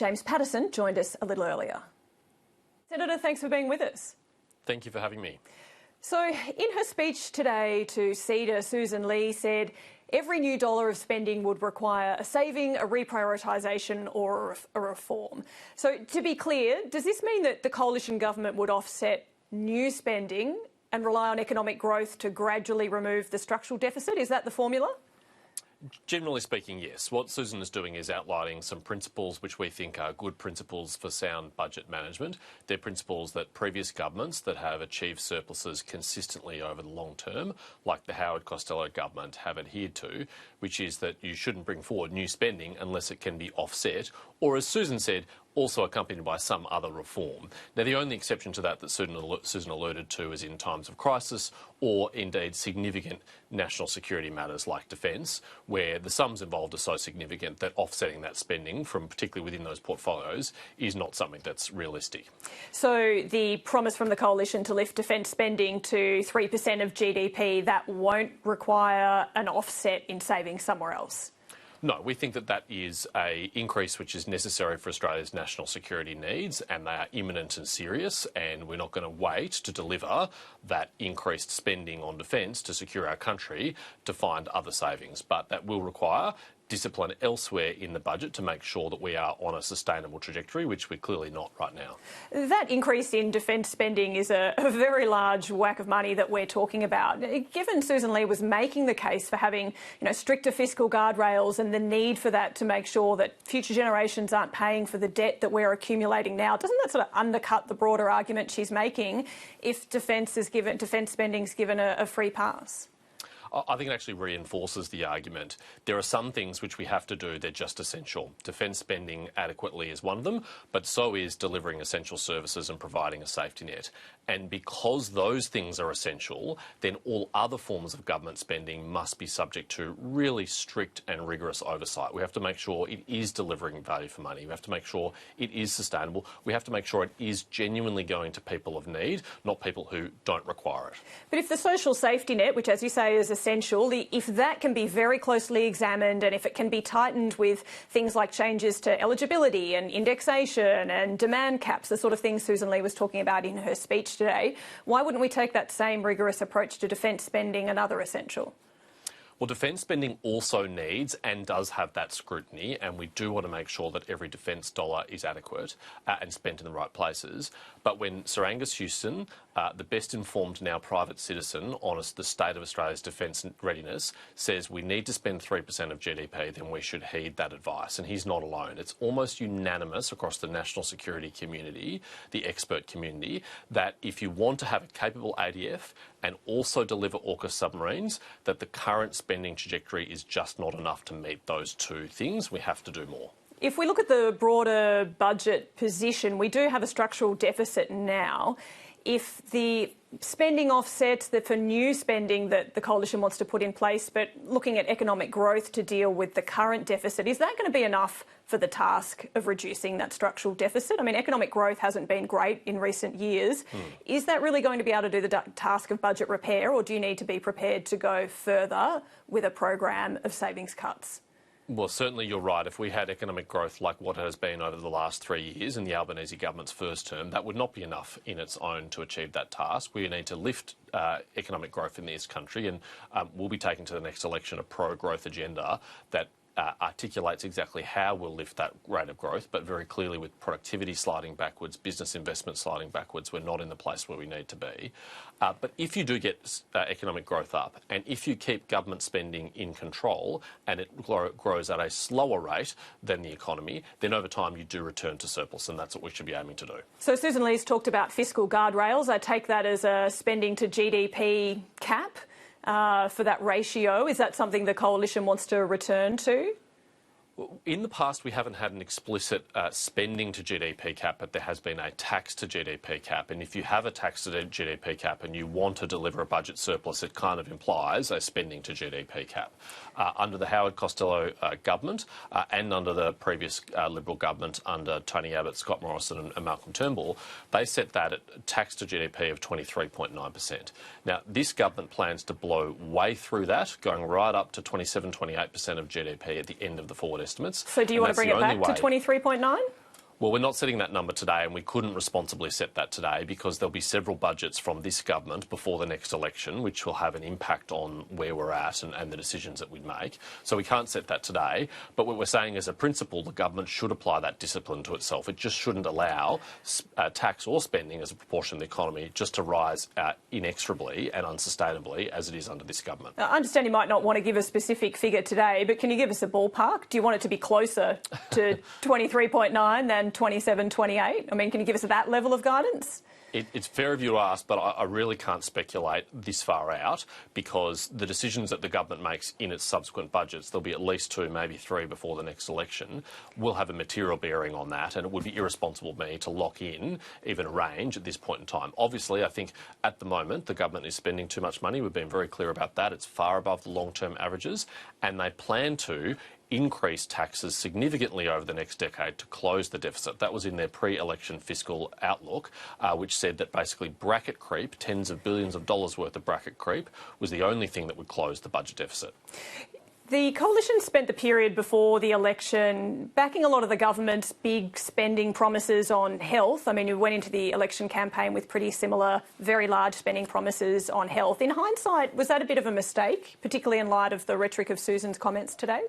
James Patterson joined us a little earlier. Senator, thanks for being with us. Thank you for having me. So in her speech today to CEDA, Susan Lee said every new dollar of spending would require a saving, a reprioritisation or a reform. So to be clear, does this mean that the coalition government would offset new spending and rely on economic growth to gradually remove the structural deficit? Is that the formula? Generally speaking, yes. What Susan is doing is outlining some principles which we think are good principles for sound budget management. They're principles that previous governments that have achieved surpluses consistently over the long term, like the Howard Costello government, have adhered to, which is that you shouldn't bring forward new spending unless it can be offset, or as Susan said, also accompanied by some other reform. Now, the only exception to that Susan alluded to is in times of crisis or indeed significant national security matters like defence, where the sums involved are so significant that offsetting that spending from particularly within those portfolios is not something that's realistic. So the promise from the coalition to lift defence spending to 3% of GDP, that won't require an offset in savings somewhere else? No, we think that that is an increase which is necessary for Australia's national security needs, and they are imminent and serious, and we're not going to wait to deliver that increased spending on defence to secure our country to find other savings. But that will require discipline elsewhere in the budget to make sure that we are on a sustainable trajectory, which we're clearly not right now. That increase in defence spending is a very large whack of money that we're talking about. Given Susan Lee was making the case for having stricter fiscal guardrails and the need for that to make sure that future generations aren't paying for the debt that we're accumulating now, doesn't that sort of undercut the broader argument she's making if defence spending is given a free pass? I think it actually reinforces the argument. There are some things which we have to do, they're just essential. Defence spending adequately is one of them, but so is delivering essential services and providing a safety net. And because those things are essential, then all other forms of government spending must be subject to really strict and rigorous oversight. We have to make sure it is delivering value for money. We have to make sure it is sustainable. We have to make sure it is genuinely going to people of need, not people who don't require it. But if the social safety net, which as you say is essential, if that can be very closely examined and if it can be tightened with things like changes to eligibility and indexation and demand caps, the sort of things Susan Lee was talking about in her speech today, why wouldn't we take that same rigorous approach to defence spending and other essential? Well, defence spending also needs and does have that scrutiny, and we do want to make sure that every defence dollar is adequate and spent in the right places. But when Sir Angus Houston, the best informed now private citizen on the state of Australia's defence readiness, says we need to spend 3% of GDP, then we should heed that advice. And he's not alone. It's almost unanimous across the national security community, the expert community, that if you want to have a capable ADF and also deliver AUKUS submarines, that the current spending trajectory is just not enough to meet those two things. We have to do more. If we look at the broader budget position, we do have a structural deficit now. If the spending offsets for new spending that the coalition wants to put in place, but looking at economic growth to deal with the current deficit, is that going to be enough for the task of reducing that structural deficit? I mean, economic growth hasn't been great in recent years. Is that really going to be able to do the task of budget repair, or do you need to be prepared to go further with a program of savings cuts? Well, certainly you're right. If we had economic growth like what has been over the last 3 years in the Albanese government's first term, that would not be enough in its own to achieve that task. We need to lift economic growth in this country, and we'll be taking to the next election a pro-growth agenda that articulates exactly how we'll lift that rate of growth, but very clearly with productivity sliding backwards, business investment sliding backwards, we're not in the place where we need to be. But if you do get economic growth up, and if you keep government spending in control and it grows at a slower rate than the economy, then over time you do return to surplus, and that's what we should be aiming to do. So Susan Lee's talked about fiscal guardrails. I take that as a spending to GDP cap. For that ratio. Is that something the coalition wants to return to? In the past, we haven't had an explicit spending to GDP cap, but there has been a tax to GDP cap. And if you have a tax to GDP cap and you want to deliver a budget surplus, it kind of implies a spending to GDP cap. Under the Howard Costello government and under the previous Liberal government under Tony Abbott, Scott Morrison and Malcolm Turnbull, they set that at tax to GDP of 23.9%. Now, this government plans to blow way through that, going right up to 27, 28% of GDP at the end of the forward estimates. So do you want to bring it back to 23.9? Well, we're not setting that number today, and we couldn't responsibly set that today because there'll be several budgets from this government before the next election, which will have an impact on where we're at and the decisions that we make. So we can't set that today. But what we're saying as a principle, the government should apply that discipline to itself. It just shouldn't allow tax or spending as a proportion of the economy just to rise inexorably and unsustainably as it is under this government. I understand you might not want to give a specific figure today, but can you give us a ballpark? Do you want it to be closer to 23.9 than 27, 28? I mean, can you give us that level of guidance? It's fair of you to ask, but I really can't speculate this far out because the decisions that the government makes in its subsequent budgets, there'll be at least 2, maybe 3 before the next election, will have a material bearing on that, and it would be irresponsible of me to lock in even a range at this point in time. Obviously, I think at the moment the government is spending too much money. We've been very clear about that. It's far above the long-term averages, and they plan to increase taxes significantly over the next decade to close the deficit. That was in their pre-election fiscal outlook, which said that basically bracket creep, tens of billions of dollars worth of bracket creep, was the only thing that would close the budget deficit. The coalition spent the period before the election backing a lot of the government's big spending promises on health. I mean, we went into the election campaign with pretty similar, very large spending promises on health. In hindsight, was that a bit of a mistake, particularly in light of the rhetoric of Susan's comments today?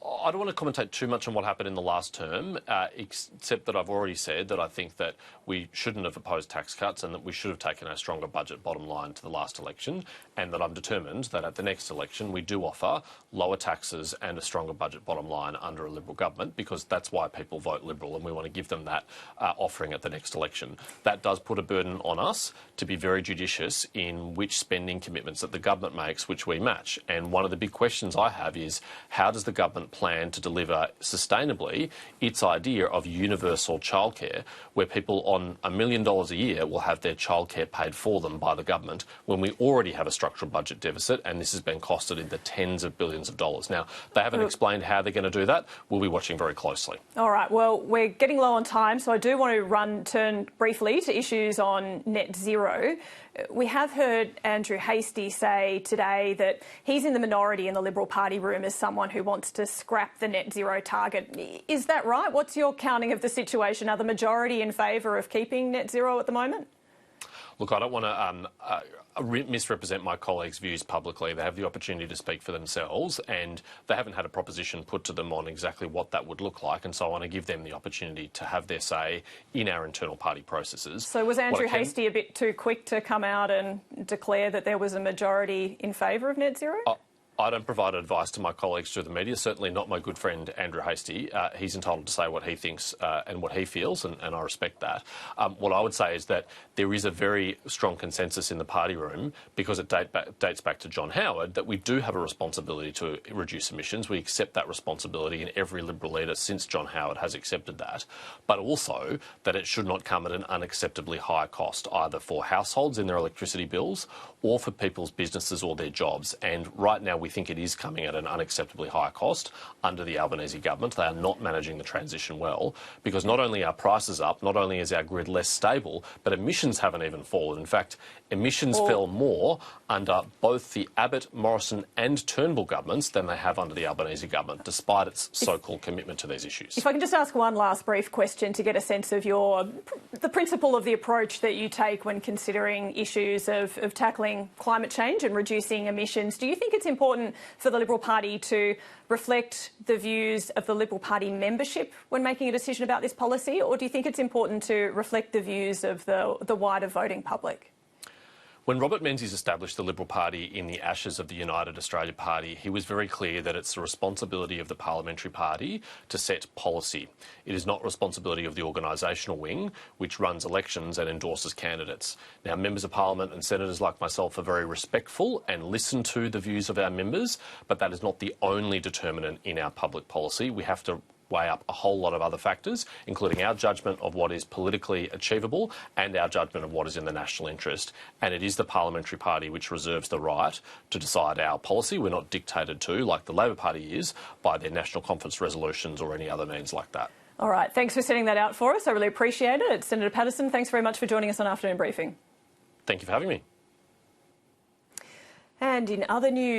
I don't want to commentate too much on what happened in the last term, except that I've already said that I think that we shouldn't have opposed tax cuts and that we should have taken a stronger budget bottom line to the last election, and that I'm determined that at the next election we do offer lower taxes and a stronger budget bottom line under a Liberal government, because that's why people vote Liberal, and we want to give them that offering at the next election. That does put a burden on us to be very judicious in which spending commitments that the government makes, which we match. And one of the big questions I have is, how does the government plan to deliver sustainably its idea of universal childcare, where people on $1 million a year will have their childcare paid for them by the government, when we already have a structural budget deficit and this has been costed in the tens of billions of dollars. Now, they haven't explained how they're going to do that. We'll be watching very closely. All right, well, we're getting low on time, so I do want to turn briefly to issues on net zero. We have heard Andrew Hastie say today that he's in the minority in the Liberal Party room as someone who wants to scrap the net zero target. Is that right? What's your counting of the situation? Are the majority in favour of keeping net zero at the moment? Look, I don't want to misrepresent my colleagues' views publicly. They have the opportunity to speak for themselves, and they haven't had a proposition put to them on exactly what that would look like, and so I want to give them the opportunity to have their say in our internal party processes. So was Andrew Hastie a bit too quick to come out and declare that there was a majority in favour of net zero? I don't provide advice to my colleagues through the media, certainly not my good friend Andrew Hastie. He's entitled to say what he thinks and what he feels, and I respect that. What I would say is that there is a very strong consensus in the party room, because it dates back to John Howard, that we do have a responsibility to reduce emissions. We accept that responsibility, and every Liberal leader since John Howard has accepted that. But also that it should not come at an unacceptably high cost, either for households in their electricity bills or for people's businesses or their jobs. And right now we think it is coming at an unacceptably high cost under the Albanese government. They are not managing the transition well, because not only are prices up, not only is our grid less stable, but emissions haven't even fallen. In fact, emissions fell more under both the Abbott, Morrison and Turnbull governments than they have under the Albanese government, despite its so-called commitment to these issues. If I can just ask one last brief question to get a sense of the principle of the approach that you take when considering issues of tackling climate change and reducing emissions. Do you think it's important for the Liberal Party to reflect the views of the Liberal Party membership when making a decision about this policy, or do you think it's important to reflect the views of the wider voting public? When Robert Menzies established the Liberal Party in the ashes of the United Australia Party, he was very clear that it's the responsibility of the parliamentary party to set policy. It is not responsibility of the organisational wing, which runs elections and endorses candidates. Now, members of parliament and senators like myself are very respectful and listen to the views of our members, but that is not the only determinant in our public policy. We have to weigh up a whole lot of other factors, including our judgment of what is politically achievable and our judgment of what is in the national interest. And it is the parliamentary party which reserves the right to decide our policy. We're not dictated to, like the Labor Party is, by their National Conference resolutions or any other means like that. All right, thanks for setting that out for us. I really appreciate it. Senator Patterson, thanks very much for joining us on Afternoon Briefing. Thank you for having me. And in other news,